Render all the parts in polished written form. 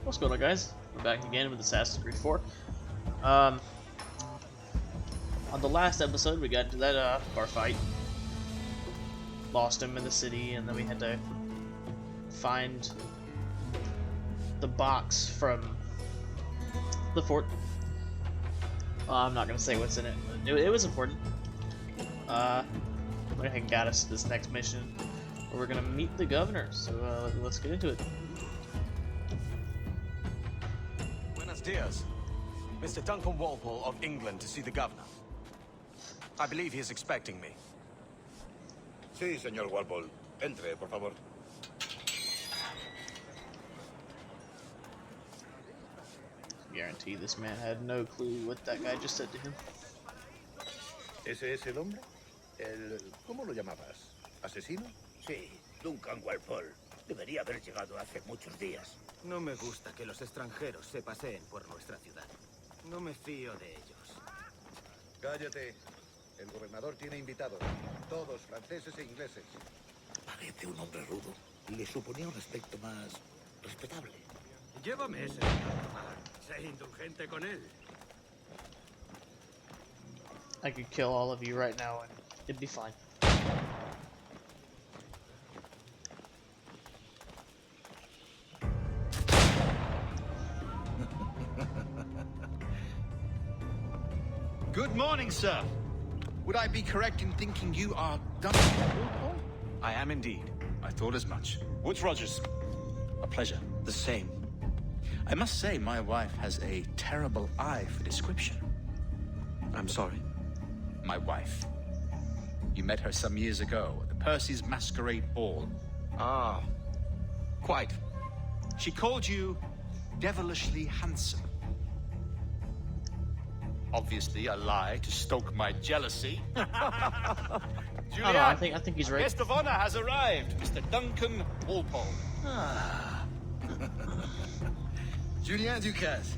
What's going on, guys? We're back again with Assassin's Creed 4. On the last episode, we got into that bar fight. Lost him in the city, and then we had to find the box from the fort. I'm not gonna say what's in it. It was important. Went ahead and got us to this next mission, where we're gonna meet the governor. So let's get into it. Buenos dias. Mr. Duncan Walpole of England to see the governor. I believe he is expecting me. Sí, señor Walpole. Entre, por favor. Guarantee this man had no clue what that guy just said to him. ¿Ese es el hombre? ¿Cómo lo llamabas? ¿Asesino? Sí, Duncan Walpole. Debería haber llegado hace muchos días. No me gusta que los extranjeros se paseen por nuestra ciudad. No me fío de ellos. Cállate. El gobernador tiene invitados. Todos franceses e ingleses. Parece un hombre rudo. Le suponía un aspecto más respetable. Llévame ese. Sé indulgente con él. I could kill all of you right now and it'd be fine. Good morning, sir. Would I be correct in thinking you are Duncan Walpole? I am indeed. I thought as much. Woods Rogers. A pleasure. The same. I must say, my wife has a terrible eye for description. I'm sorry. My wife. You met her some years ago at the Percy's Masquerade Ball. Ah, quite. She called you devilishly handsome. Obviously a lie to stoke my jealousy. I don't know, I think he's right. Guest of honor has arrived, Mr. Duncan Walpole. Julien Ducasse.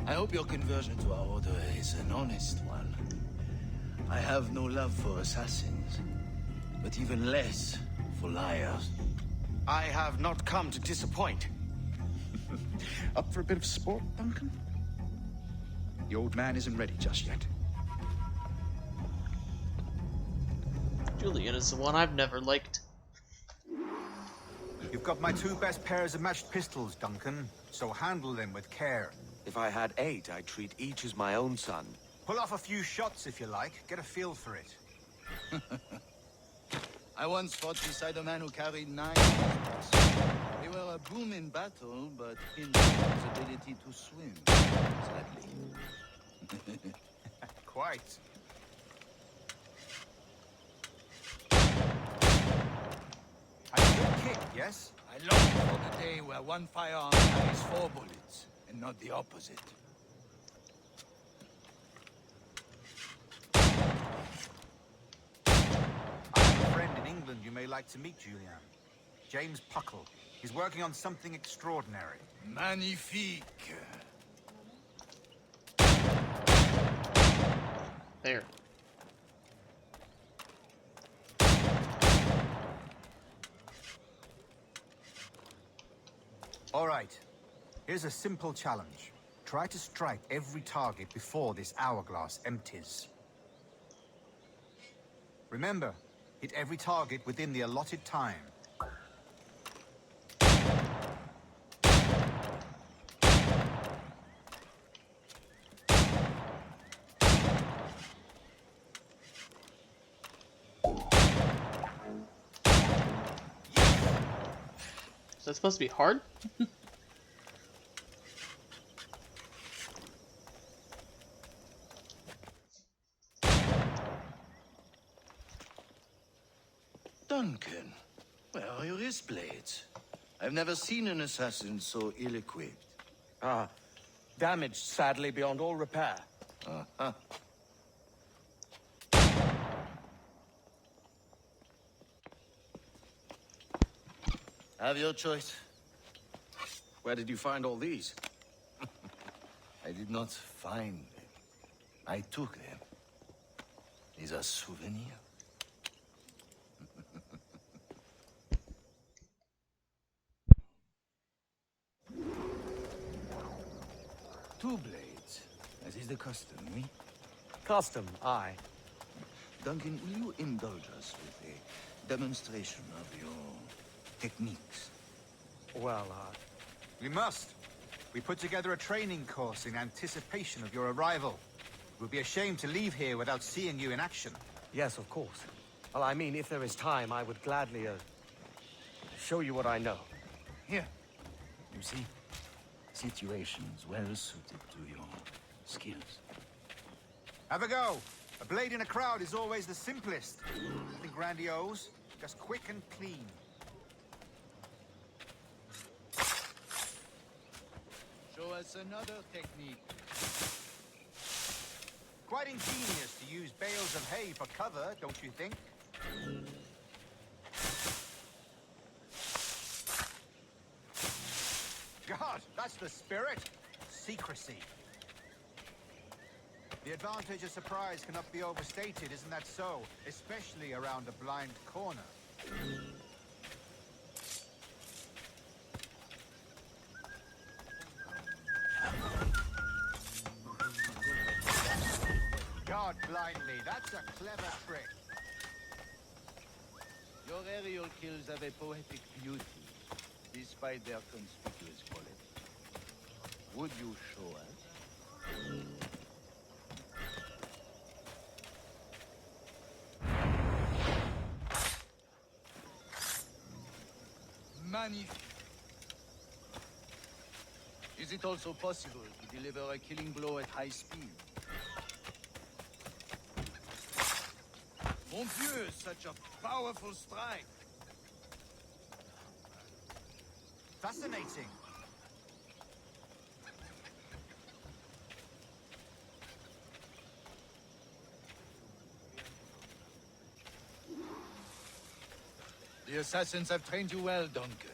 I hope your conversion to our order is an honest one. I have no love for assassins, but even less for liars. I have not come to disappoint. Up for a bit of sport, Duncan? The old man isn't ready just yet. Julian is the one I've never liked. You've got my two best pairs of matched pistols, Duncan, so handle them with care. If I had 8, I'd treat each as my own son. Pull off a few shots if you like, get a feel for it. I once fought beside a man who carried 9 pistols. They were a boom in battle, but hindered his ability to swim, sadly. Quite. A good kick, yes? I long for the day where one firearm carries 4 bullets, and not the opposite. I have a friend in England you may like to meet, Julian. James Puckle. He's working on something extraordinary. Magnifique. There. All right. Here's a simple challenge. Try to strike every target before this hourglass empties. Remember, hit every target within the allotted time. So it's supposed to be hard? Duncan, where are your wrist blades? I've never seen an assassin so ill-equipped. Ah, damaged sadly beyond all repair. Uh-huh. Have your choice. Where did you find all these? I did not find them. I took them. These are souvenirs. two blades, as is the custom, eh? Custom, aye. Duncan, will you indulge us with a demonstration of your techniques? Well, We must. We put together a training course in anticipation of your arrival. It would be a shame to leave here without seeing you in action. yes, of course. Well, I mean, if there is time, I would gladly, show you what I know. Here. You see? Situations well suited to your skills. Have a go. A blade in a crowd is always the simplest. Nothing grandiose, just quick and clean. Show us another technique. Quite ingenious to use bales of hay for cover, don't you think? God, that's the spirit. Secrecy. The advantage of surprise cannot be overstated, isn't that so? Especially around a blind corner. God blindly, that's a clever trick. Your aerial kills have a poetic beauty, despite their conspicuous quality. Would you show us? Magnifique. Is it also possible to deliver a killing blow at high speed? Mon Dieu, such a powerful strike! Fascinating. The assassins have trained you well, Duncan.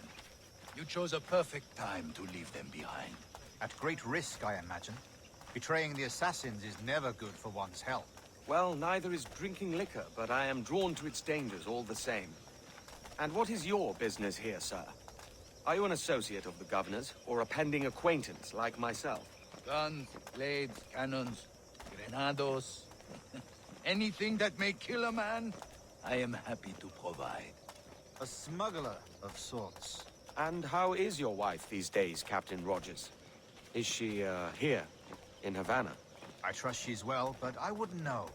You chose a perfect time to leave them behind. At great risk, I imagine. Betraying the assassins is never good for one's health. Well, neither is drinking liquor, but I am drawn to its dangers all the same. And what is your business here, sir? Are you an associate of the governor's, or a pending acquaintance like myself? Guns, blades, cannons, grenados. Anything that may kill a man, I am happy to provide. A smuggler of sorts. And how is your wife these days, Captain Rogers? Is she, here, in Havana? I trust she's well, but I wouldn't know.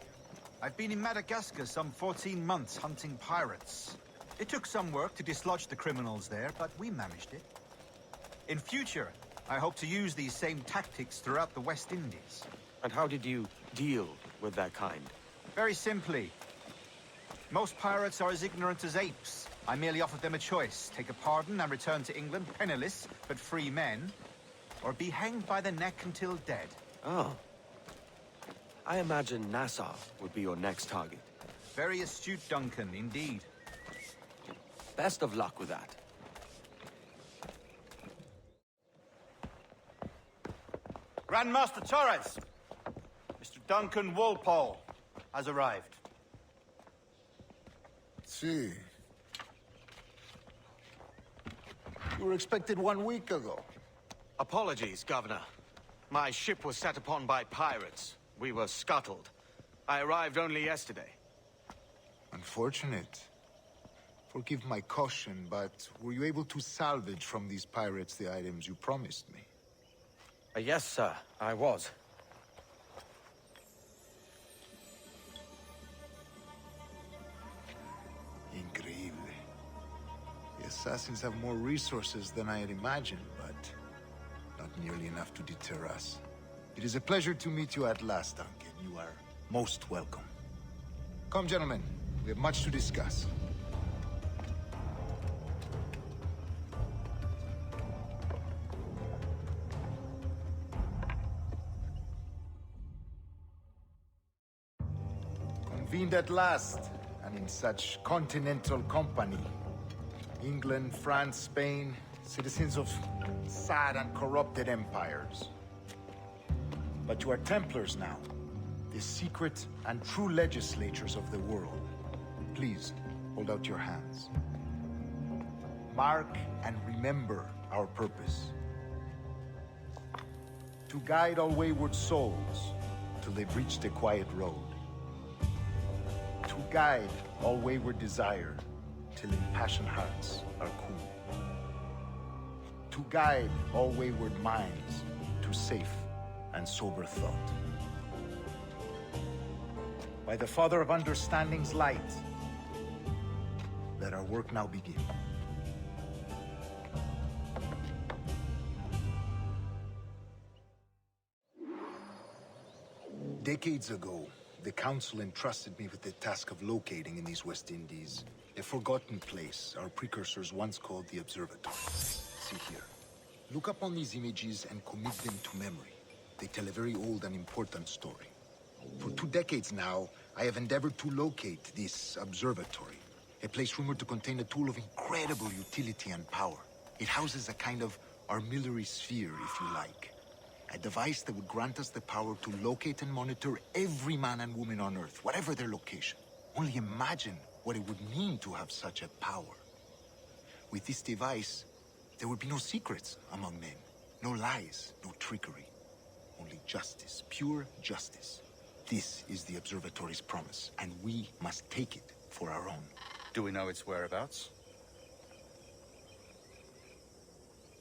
I've been in Madagascar some 14 months hunting pirates. It took some work to dislodge the criminals there, but we managed it. In future, I hope to use these same tactics throughout the West Indies. And how did you deal with that kind? Very simply. Most pirates are as ignorant as apes. I merely offered them a choice. Take a pardon and return to England penniless, but free men. Or be hanged by the neck until dead. Oh. I imagine Nassau would be your next target. Very astute, Duncan, indeed. Best of luck with that. Grandmaster Torres! Mr. Duncan Walpole has arrived. See. You were expected 1 week ago. Apologies, Governor. My ship was set upon by pirates. We were scuttled. I arrived only yesterday. Unfortunate. Forgive my caution, but were you able to salvage from these pirates the items you promised me? Yes, sir, I was. Increíble. The assassins have more resources than I had imagined, but not nearly enough to deter us. It is a pleasure to meet you at last, Duncan. You are most welcome. Come, gentlemen. We have much to discuss. Convened at last, and in such continental company. England, France, Spain, citizens of sad and corrupted empires. But you are Templars now, the secret and true legislators of the world. Please, hold out your hands. Mark and remember our purpose. To guide all wayward souls till they've reached a quiet road. To guide all wayward desire till impassioned hearts are cool. To guide all wayward minds to safe and sober thought. By the Father of Understanding's light, let our work now begin. Decades ago, the Council entrusted me with the task of locating in these West Indies a forgotten place our precursors once called the Observatory. See here. Look upon these images and commit them to memory. They tell a very old and important story. For 2 decades now, I have endeavored to locate this observatory, a place rumored to contain a tool of incredible utility and power. It houses a kind of armillary sphere, if you like. A device that would grant us the power to locate and monitor every man and woman on Earth, whatever their location. Only imagine what it would mean to have such a power. With this device, there would be no secrets among men, no lies, no trickery. Only justice, pure justice. This is the observatory's promise, and we must take it for our own. Do we know its whereabouts?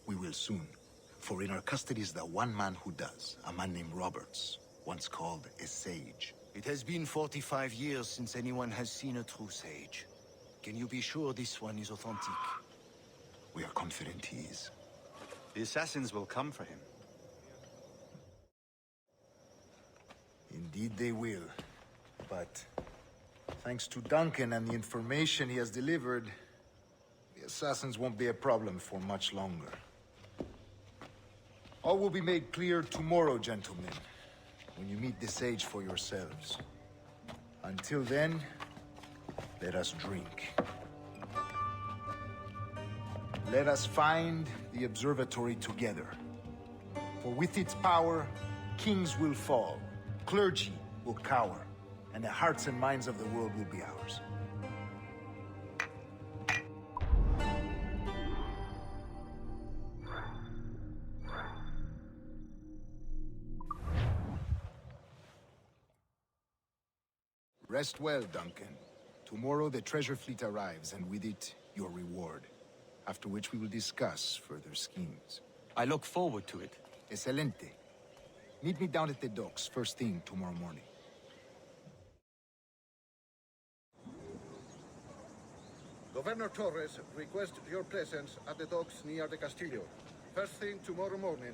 We will soon. For in our custody is the one man who does, a man named Roberts, once called a sage. It has been 45 years since anyone has seen a true sage. Can you be sure this one is authentic? We are confident he is. The assassins will come for him. Indeed they will. But thanks to Duncan and the information he has delivered, the assassins won't be a problem for much longer. All will be made clear tomorrow, gentlemen, when you meet the sage for yourselves. Until then, let us drink. Let us find the observatory together. For with its power, kings will fall, clergy will cower, and the hearts and minds of the world will be ours. Rest well, Duncan. Tomorrow the treasure fleet arrives, and with it, your reward. After which we will discuss further schemes. I look forward to it. Excelente. Meet me down at the docks first thing tomorrow morning. Governor Torres requests your presence at the docks near the Castillo. First thing tomorrow morning.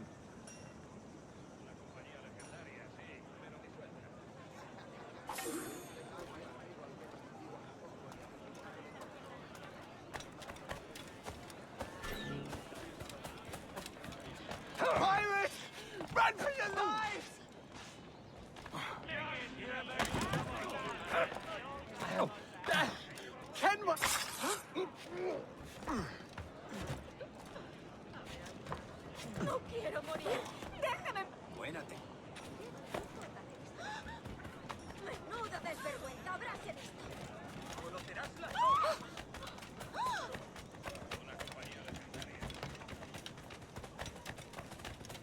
Pirates! Run for your lives! Ken, No quiero morir. Déjame. Buénate. Menuda desvergüenza. Abracen esto.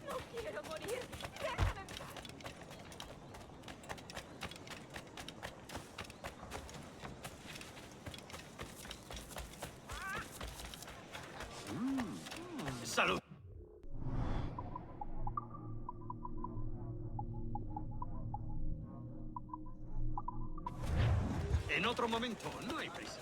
No quiero morir. Déjame. Salud. En otro momento, no hay prisa.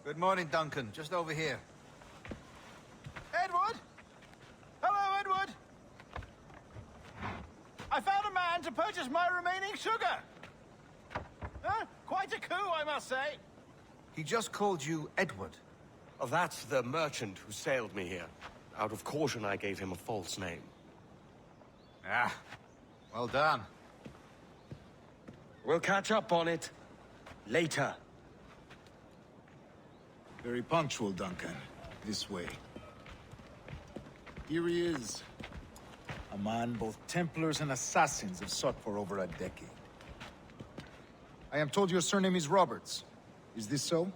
Good morning, Duncan. Just over here. as my remaining sugar. Huh? Quite a coup, I must say. He just called you Edward. Oh, that's the merchant who sailed me here. Out of caution, I gave him a false name. Ah, well done. We'll catch up on it later. Very punctual, Duncan. This way. Here he is. A man both Templars and Assassins have sought for over a decade. I am told your surname is Roberts. Is this so?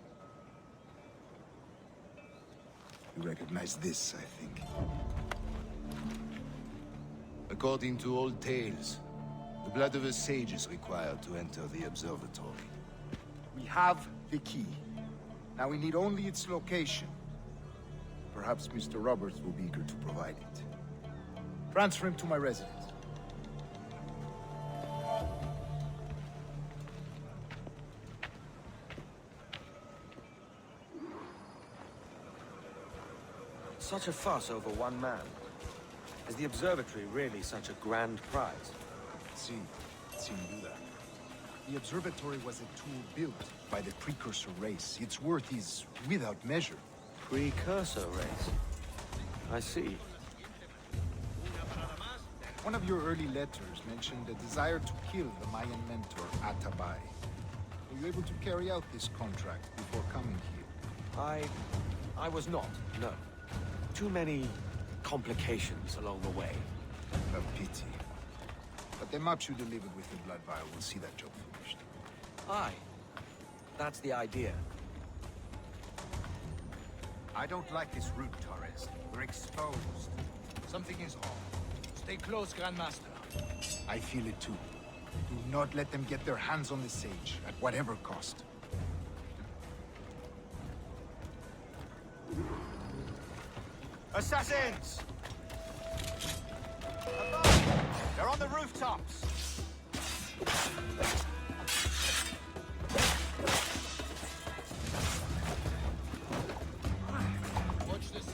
You recognize this, I think. According to old tales, the blood of a sage is required to enter the observatory. We have the key. Now we need only its location. Perhaps Mr. Roberts will be eager to provide it. Transfer him to my residence. Such a fuss over one man. Is the observatory really such a grand prize? See, Duda. The observatory was a tool built by the precursor race. Its worth is without measure. Precursor race. I see. One of your early letters mentioned a desire to kill the Mayan mentor, Atabay. Were you able to carry out this contract before coming here? I was not, no. Too many complications along the way. A pity. But the maps you delivered with the blood vial will see that job finished. Aye. That's the idea. I don't like this route, Torres. We're exposed. Something is wrong. Stay close, Grandmaster. I feel it too. Do not let them get their hands on the sage, at whatever cost. Assassins! Above! They're on the rooftops! Watch this.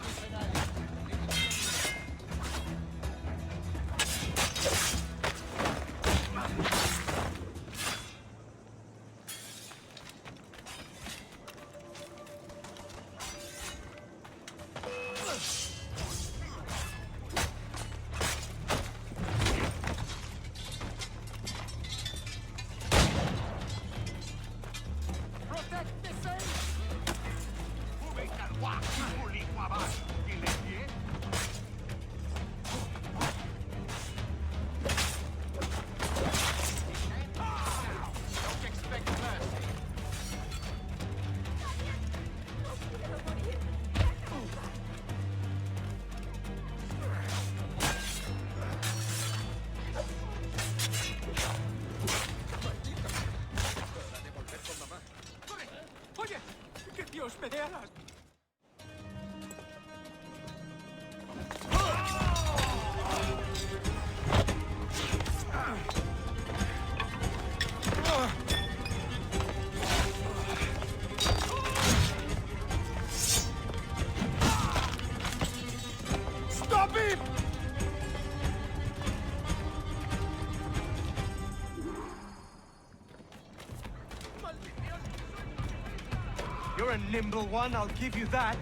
You're a nimble one, I'll give you that.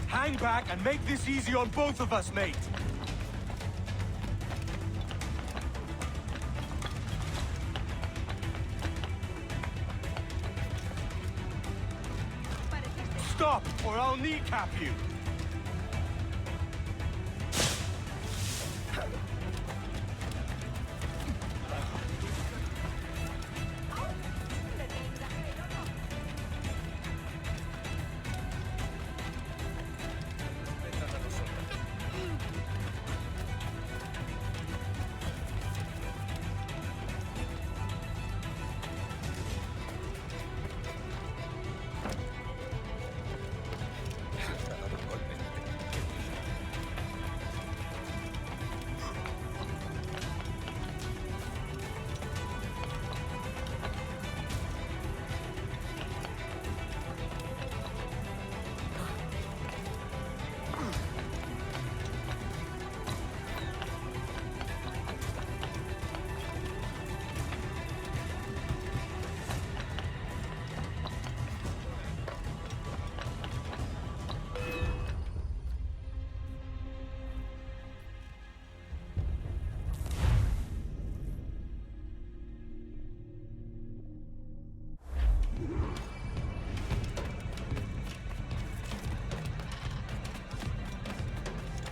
Hang back and make this easy on both of us, mate. Stop, or I'll kneecap you!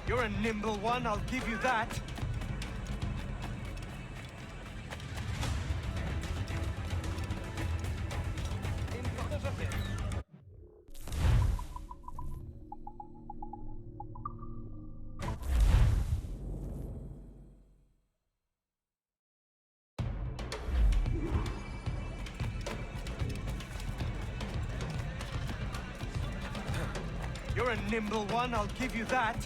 You're a nimble one, I'll give you that. In front of a bit. You're a nimble one, I'll give you that.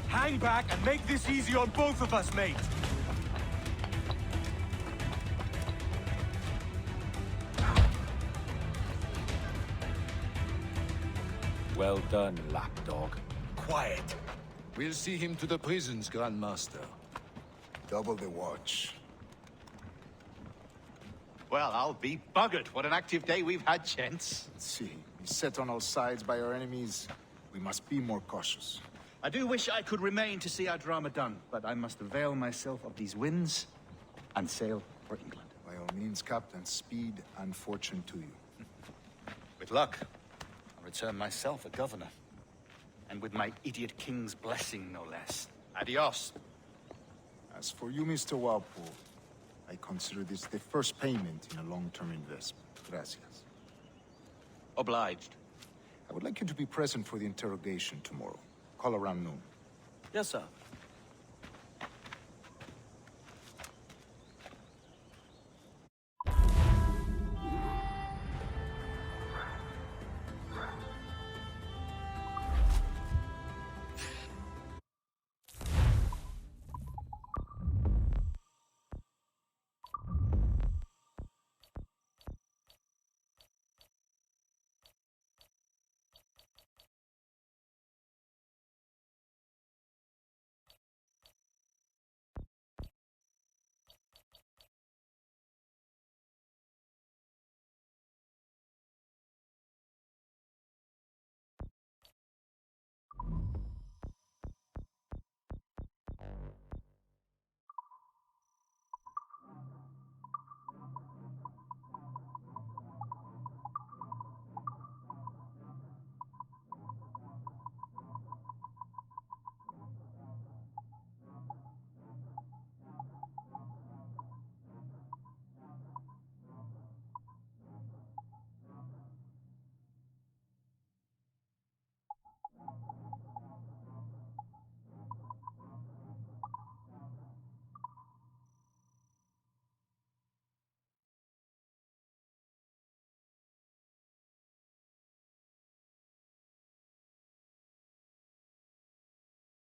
Hang back and make this easy on both of us, mate. Well done, lapdog. Quiet. We'll see him to the prisons, Grandmaster. Double the watch. Well, I'll be buggered. What an active day we've had, gents. Let's see. Beset on all sides by our enemies, we must be more cautious. I do wish I could remain to see our drama done, but I must avail myself of these winds and sail for England. By all means, Captain, speed and fortune to you. With luck, I'll return myself a governor. And with my idiot king's blessing, no less. Adios. As for you, Mr. Walpole, I consider this the first payment in a long-term investment. Gracias. Obliged. I would like you to be present for the interrogation tomorrow. Call around noon. Yes, sir.